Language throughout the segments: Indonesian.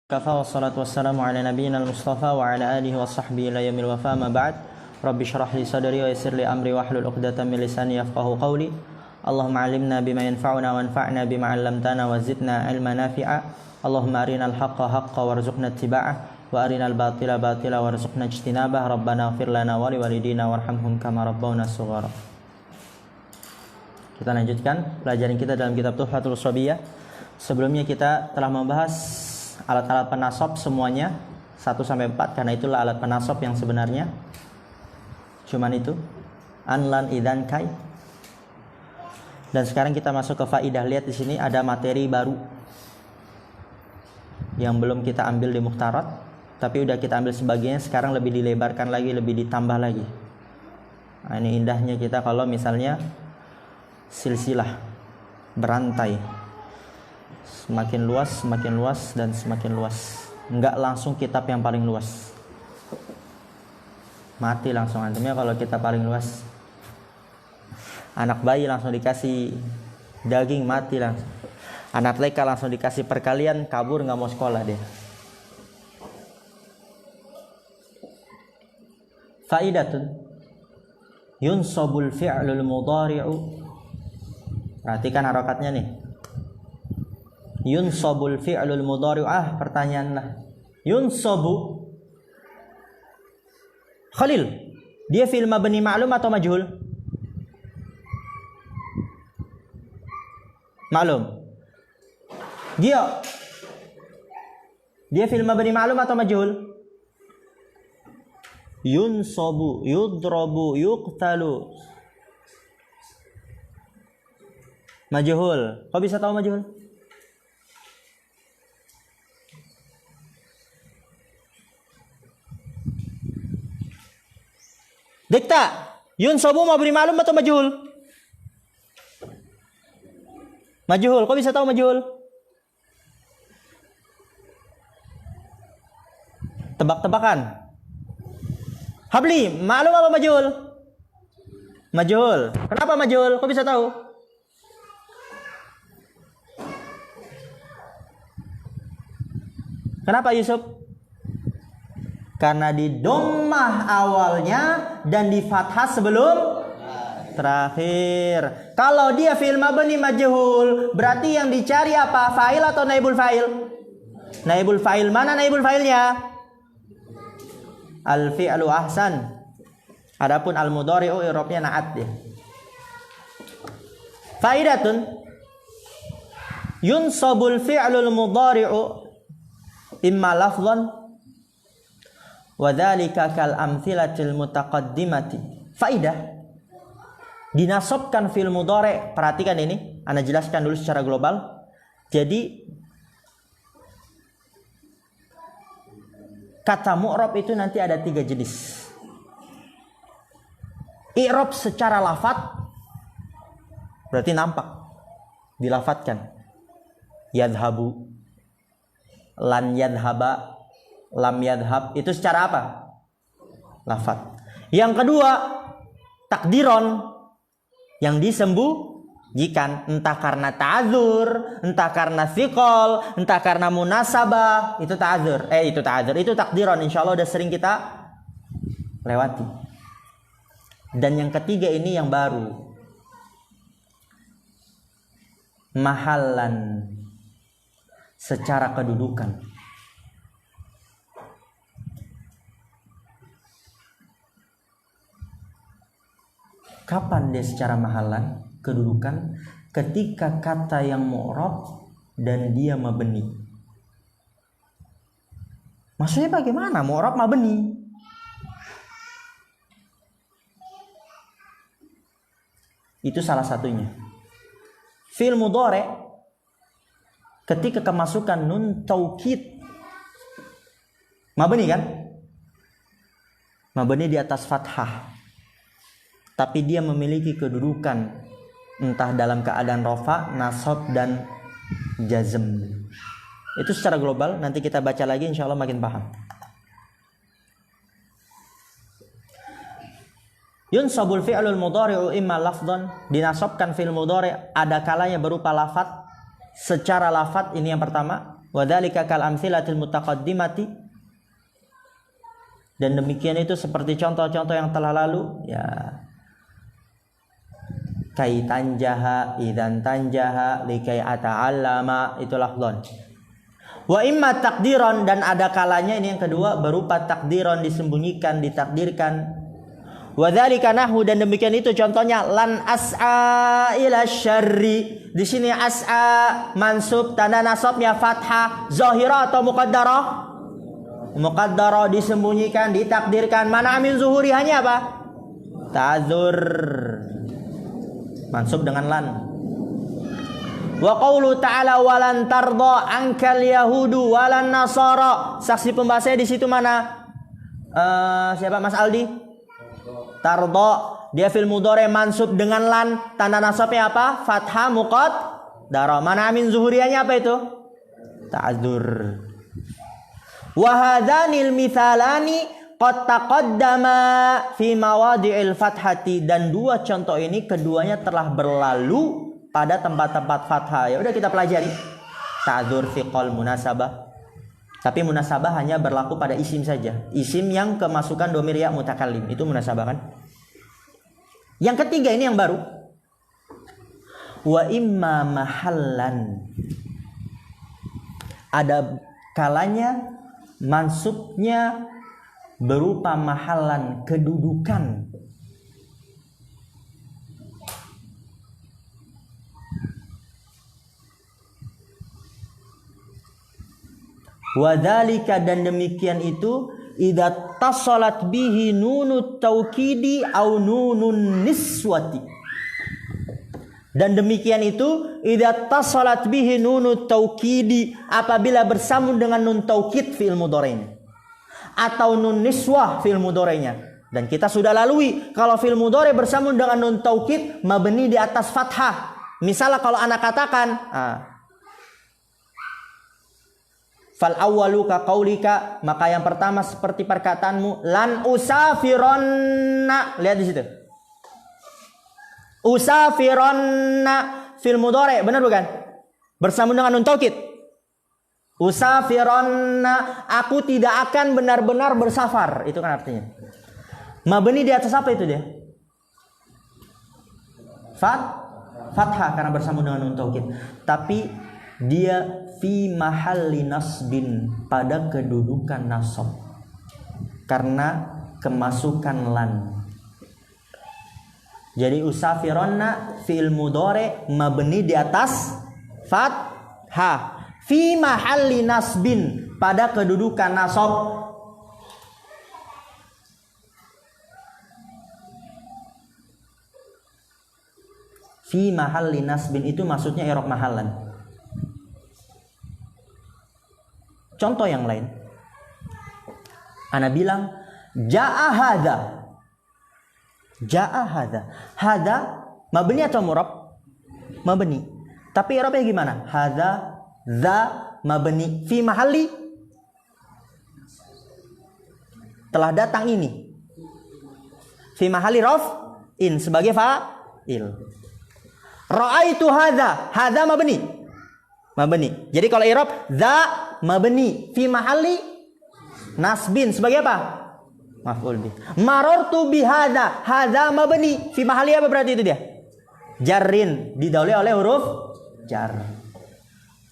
Kafa wassalatu wassalamu ala nabiyyina al-mustafa wa ala alihi wa sahbihi ila yamil wafa ma ba'd. Rabbi syrah li sadri wa yassir li amri wahlul 'uqdatam min lisani yafqahu qawli. Allahumma 'allimna bima yanfa'una wanfa'na bima 'allamtana wa zidna 'ilman nafi'a. Allahumma arinal haqqa haqqan warzuqna ittiba'ah wa arinal batila batila warzuqna ijtinabah. Rabbana ighfir lana wa liwalidina warhamhum kama rabbawna shighara. Kita lanjutkan pelajaran kita dalam kitab Tuhfatul Shabiyyah. Sebelumnya kita telah membahas alat-alat penasab semuanya 1-4, karena itulah alat penasab yang sebenarnya. Cuman itu an, lan, idan, kai. Dan sekarang kita masuk ke faidah. Lihat di sini ada materi baru yang belum kita ambil di muhtarat, tapi udah kita ambil sebagiannya. Sekarang lebih dilebarkan lagi, lebih ditambah lagi. Nah, ini indahnya kita kalau misalnya silsilah, berantai, semakin luas dan semakin luas. Enggak langsung kitab yang paling luas, mati langsung antumnya kalau kita paling luas. Anak bayi langsung dikasih daging, mati langsung. Anak leka langsung dikasih perkalian, kabur, nggak mau sekolah dia. Faidatun yunsabul fi'lul mudhari'u. Perhatikan harokatnya nih. Yunsabul fi'lul mudhari'. Pertanyaan lah. Yunsabu Khalil, dia fi'il mabni ma'lum atau majhul? Ma'lum. Dia fi'il mabni ma'lum atau majhul? Yunsabu, yudrabu, yuqtalu. Majhul. Kau bisa tahu majhul? Dikta, yunsabu mabni ma'lum atau majhul? Majhul. Kok bisa tahu majhul? Tebak-tebakan. Habli, ma'lum apa majhul? Majhul. Kenapa majhul? Kok bisa tahu? Kenapa Yusuf? Karena di dhammah awalnya dan di fathah sebelum terakhir. Kalau dia fi'il mabni majhul, berarti yang dicari apa? Fa'il atau naibul fa'il? Naibul fa'il. Mana naibul fa'ilnya? Al-fi'lu ahsan. Adapun al-mudhari'u i'rabnya na'at dia. Faidatun yunsabul fi'lul mudhari'u imma lafdhan wa dzalika kal amtsilatil mutaqaddimati. Faidah, dinasabkan fi'il mudhari'. Perhatikan ini, ana jelaskan dulu secara global. Jadi kata mu'rab itu nanti ada 3 jenis. I'rab secara lafaz, berarti nampak, dilafatkan. Yadhabu, lan yadhaba, lam yadhab, itu secara apa? Lafaz. Yang kedua, takdiron, yang disembunyikan, entah karena ta'adzur, entah karena thiqal, entah karena munasabah, itu ta'adzur. Itu takdiron, insyaallah udah sering kita lewati. Dan yang ketiga ini yang baru, mahallan, secara kedudukan. Kapan dia secara mahallan, kedudukan? Ketika kata yang mu'rab dan dia mabni. Maksudnya bagaimana? Mu'rab mabni. Itu salah satunya. Fi'il mudhari' ketika kemasukan nun taukid, mabni kan? Mabni di atas fathah. Tapi dia memiliki kedudukan entah dalam keadaan rafa, nasab, dan jazm. Itu secara global, nanti kita baca lagi insya Allah makin paham. Yunsabul fi'lul mudhari'u imma lafdhan, dinasabkan fi'il mudhari' ada kalanya berupa lafaz. Secara lafaz ini yang pertama. wa dzalika kal amtsilatil mutaqaddimati, dan demikian itu seperti contoh-contoh yang telah lalu, ya. Kai tanjaha, idan tanjaha, likai ata'allama, itu lafdhon. Wa imma takdiron, dan ada kalanya ini yang kedua berupa takdiron, disembunyikan, ditakdirkan. Wa dzalika nahu, dan demikian itu contohnya lan as'a ila syarri. Di sini as'a mansub, tanda nasabnya fathah, zahirah atau muqaddarah? Muqaddarah, disembunyikan, ditakdirkan. Mana amin zuhuri hanya apa? Ta'dzur, mansub dengan lan. Wa qaulu ta'ala walan tarda ankal yahudu walan nasara. Saksi pembahasanya di situ mana? Siapa Mas Aldi? Tarda, dia fil mudhari mansub dengan lan, tanda nasabnya apa? Fathah muqaddara. Mana amin zuhuriyahnya apa itu? Ta'dzur. Wa hadanil mithalani qad taqaddama fi mawadi'il fathati, dan dua contoh ini keduanya telah berlalu pada tempat-tempat fathah. Ya udah kita pelajari. Ta'dzur fiqal munasabah. Tapi munasabah hanya berlaku pada isim saja. Isim yang kemasukan dhamir ya mutakallim, itu munasabah kan? Yang ketiga ini yang baru. Wa imma mahallan. Ada kalanya mansubnya berupa mahallan, kedudukan. Wadzalika, dan demikian itu idza tasalat bihi nunut taukidi au nunun niswati. Dan demikian itu idza tasalat bihi nunut taukidi, apabila bersambung dengan nun taukid fi'il mudhari'nya atau nun niswah fi'il mudhari'nya. Dan kita sudah lalui kalau fi'il mudhari' bersambung dengan nun taukid mabni di atas fathah. Misalnya kalau anak katakan fal awwalu ka qaulika, maka yang pertama seperti perkataanmu lan usafironna. Lihat di situ. Usafironna fil mudhari', benar bukan? Bersambung dengan nun taukid. Usafironna, aku tidak akan benar-benar bersafar. Itu kan artinya. Mabni di atas apa itu dia? Fathah karena bersambung dengan nun taukid. Tapi dia fi mahalli nasbin, pada kedudukan nasab karena kemasukan lan. Jadi usafironna fi'il mudhari mabni di atas fathah fi mahalli nasbin, pada kedudukan nasab. Fi mahalli nasbin itu maksudnya i'rab mahallan. Contoh yang lain. Ana bilang jaa hadza. Jaa hadza. Hadza mabni atau murab? Mabni. Tapi i'rabnya gimana? Hadza za mabni fi mahalli, telah datang ini. Fi mahalli raf'in, sebagai fa'il. Ra'aitu hadza. Hadza mabni. Mabni. Jadi kalau i'rab za mabni fi mahalli nasbin, sebagai apa? Maf'ul bih. Marartu bi hadza. Hadza mabni fi mahalli apa berarti itu dia? Jarrin, didahului oleh huruf jar.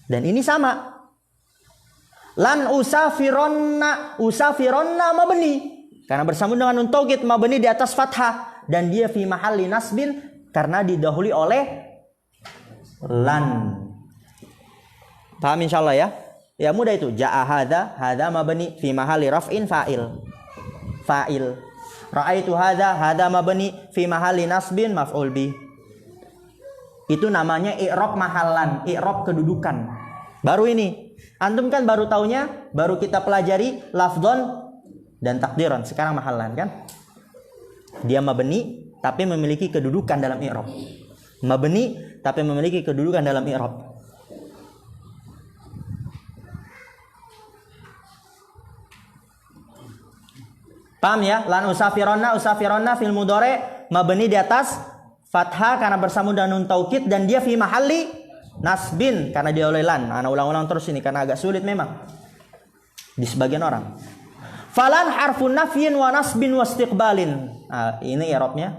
Dan ini sama. Lan usafironna. Usafironna mabni karena bersambung dengan nun taukid, mabni di atas fathah, dan dia fi mahalli nasbin karena didahului oleh lan. Paham insyaallah ya? Ya mudah itu. Jaa hadza mabni fi mahalli raf'in fa'il. Ra'aitu hadza mabni fi mahalli nasbin maf'ul bih. Itu namanya i'rab mahallan, i'rab kedudukan. Baru ini. Antum kan baru taunya, baru kita pelajari lafdhon dan takdiran. Sekarang mahallan kan? Dia mabni tapi memiliki kedudukan dalam i'rab. Mabni tapi memiliki kedudukan dalam i'rab. Paham ya? Lan usafironna fil mudhari mabni di atas fathah karena bersambung dengan nun taukid, dan dia fi mahalli nasbin karena dia oleh lan. Ana ulang-ulang terus ini karena agak sulit memang di sebagian orang. Falan harfun nafyin wa nasbin wa istiqbalin. Nah, ini i'rabnya.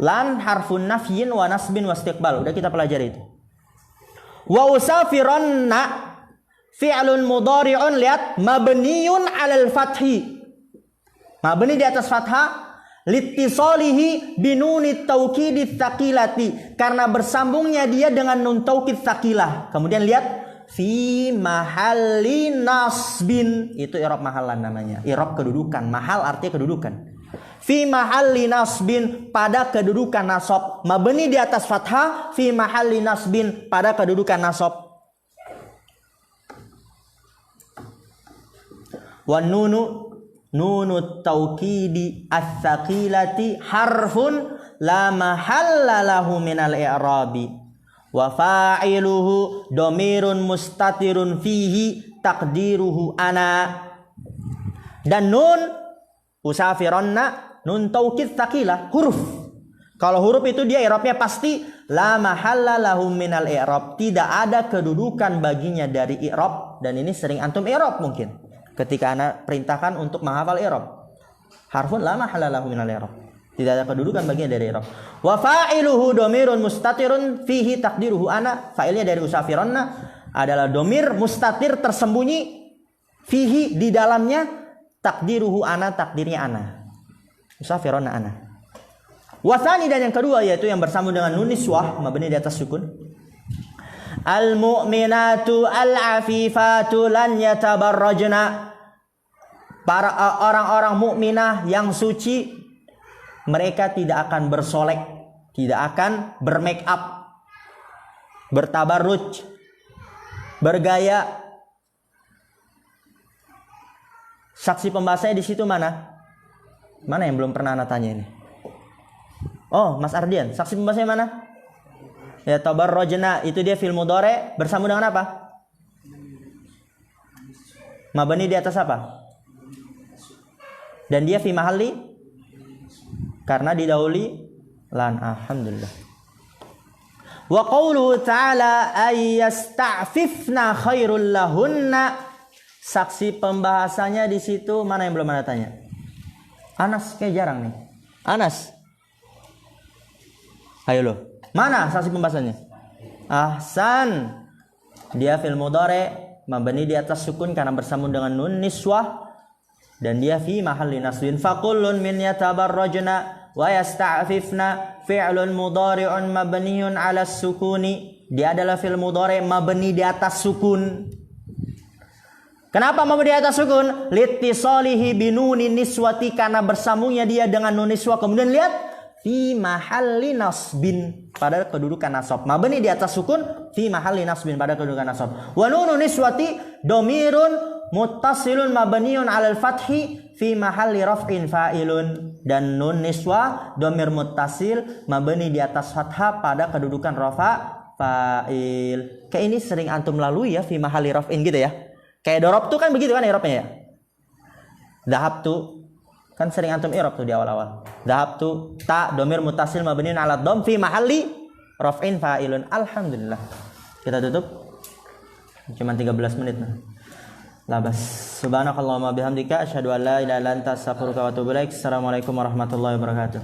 Lan harfun nafyin wa nasbin wa istiqbal. Udah kita pelajari itu. Wa usafiranna fi'lun mudhari'un, lihat, mabniyun 'alal fathi. Mabni di atas fathah, litisalihi binunit taukidit tsaqilati, karena bersambungnya dia dengan nun taukid tsaqilah. Kemudian lihat fi mahalli nasbin, itu i'rab mahallan namanya, i'rab kedudukan. Mahal artinya kedudukan. Fi mahalli nasbin, pada kedudukan nasab. Mabni di atas fathah, fi mahalli nasbin, pada kedudukan nasab. Wan nunut taukidi as-saqilati harfun la mahalla lahu minal i'rabi wa fa'iluhu dhamirun mustatirun fihi taqdiruhu ana. Dan nun usafiranna, nun taukid saqilah, huruf. Kalau huruf itu dia i'rabnya pasti la mahalla lahu minal i'rab, tidak ada kedudukan baginya dari i'rab. Dan ini sering antum i'rab mungkin ketika anak perintahkan untuk menghafal i'rab. Harfun la mahalla lahu minal i'rab, tidak ada kedudukan baginya dari i'rab. Wa fa'iluhu dhamirun mustatirun fihi taqdiruhu ana, fa'ilnya dari usafiranna adalah dhamir mustatir tersembunyi, fihi di dalamnya, takdiruhu ana, takdirnya ana, usafiranna ana. Wasani, dan yang kedua yaitu yang bersambung dengan nun niswah mabni di atas sukun. Al-mu'minatu al-afifatu lan yatabarrajna, para orang-orang mukminah yang suci, mereka tidak akan bersolek, tidak akan bermake up, bertabarruj, bergaya. Saksi pembahasannya di situ mana? Mana yang belum pernah anak tanya ini? Oh, Mas Ardian, saksi pembahasannya mana? Ya, tabarrajna itu dia fi'il mudhari bersambung dengan apa? Mabni di atas apa? Dan dia fi mahalli karena didahului lan. Alhamdulillah. Wa qauluhu ta'ala ayyasta'fifna khairul lahunna, saksi pembahasannya di situ mana yang belum ada tanya? Anas kayak jarang nih. Anas, ayo lo. Mana saksi pembahasannya? Ahsan. Dia fil mudhari mabni di atas sukun karena bersambung dengan nun niswah, dan dia fi mahalli nasbin. Fakullun min yatabarrajna wa yasta'fifna fi'lun mudhari'un mabniun 'ala sukuni. Dia adalah fil mudhari mabni di atas sukun. Kenapa mabni di atas sukun? Litisalihi binunin niswati, karena bersambungnya dia dengan nun niswah. Kemudian lihat fi mahalli nasbin, pada kedudukan nasab. Mabni di atas sukun, fi mahalli nasbin, pada kedudukan nasab. Wa nunun niswati dhamirun muttasilun mabniun 'alal fathi fi mahalli raf'in fa'ilun. Dan nun niswa dhamir muttasil mabni di atas fathah pada kedudukan rafa fa'il. Kayak ini sering antum lalui ya, fi mahalli raf'in gitu ya. Kayak darabtu kan begitu kan i'rabnya ya. Dhahabtu kan sering antum i'rab tuh di awal-awal. Dhahabtu ta dhamir muttasil mabniun 'ala dhamm fi mahalli raf'in fa'ilun. Alhamdulillah. Kita tutup. Cuma 13 menit nah. Labas. Subhanakallahumma bihamdika asyhadu an la ilaha illa anta astaghfiruka wa atubu ilaik. Assalamualaikum warahmatullahi wabarakatuh.